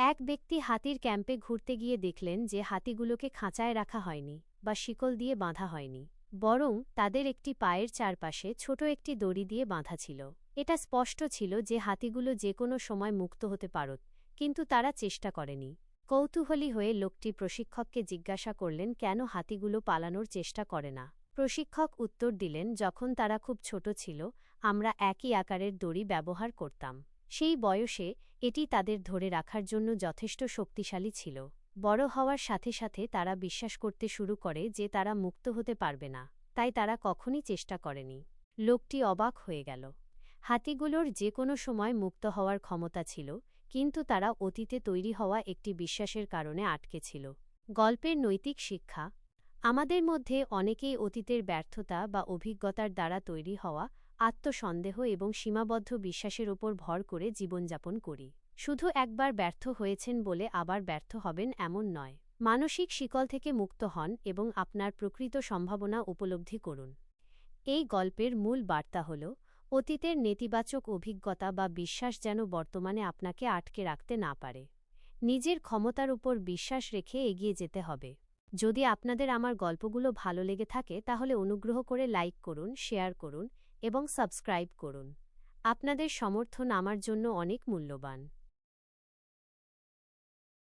এক ব্যক্তি হাতির ক্যাম্পে ঘুরতে গিয়ে দেখলেন যে হাতিগুলোকে খাঁচায় রাখা হয়নি বা শিকল দিয়ে বাঁধা হয়নি, বরং তাদের একটি পায়ের চারপাশে ছোট একটি দড়ি দিয়ে বাঁধা ছিল। এটা স্পষ্ট ছিল যে হাতিগুলো যে কোনো সময় মুক্ত হতে পারত, কিন্তু তারা চেষ্টা করেনি। কৌতূহলী হয়ে লোকটি প্রশিক্ষককে জিজ্ঞাসা করলেন কেন হাতিগুলো পালানোর চেষ্টা করে না। প্রশিক্ষক উত্তর দিলেন, যখন তারা খুব ছোট ছিল আমরা একই আকারের দড়ি ব্যবহার করতাম। সেই বয়সে এটি তাদের ধরে রাখার জন্য যথেষ্ট শক্তিশালী ছিল। বড় হওয়ার সাথে সাথে তারা বিশ্বাস করতে শুরু করে যে তারা মুক্ত হতে পারবে না, তাই তারা কখনই চেষ্টা করেনি। লোকটি অবাক হয়ে গেল। হাতিগুলোর যে কোনো সময় মুক্ত হওয়ার ক্ষমতা ছিল, কিন্তু তারা অতীতে তৈরি হওয়া একটি বিশ্বাসের কারণে আটকে ছিল। গল্পের নৈতিক শিক্ষা: আমাদের মধ্যে অনেকেই অতীতের ব্যর্থতা বা অভিজ্ঞতার দ্বারা তৈরি হওয়া আত্মসন্দেহ এবং সীমাবদ্ধ বিশ্বাসের ওপর ভর করে জীবনযাপন করি। শুধু একবার ব্যর্থ হয়েছেন বলে আবার ব্যর্থ হবেন এমন নয়। মানসিক শিকল থেকে মুক্ত হন এবং আপনার প্রকৃত সম্ভাবনা উপলব্ধি করুন। এই গল্পের মূল বার্তা হল, অতীতের নেতিবাচক অভিজ্ঞতা বা বিশ্বাস যেন বর্তমানে আপনাকে আটকে রাখতে না পারে। নিজের ক্ষমতার উপর বিশ্বাস রেখে এগিয়ে যেতে হবে। যদি আপনাদের আমার গল্পগুলো ভালো লেগে থাকে তাহলে অনুগ্রহ করে লাইক করুন, শেয়ার করুন এবং সাবস্ক্রাইব করুন। আপনাদের সমর্থন আমার জন্য অনেক মূল্যবান।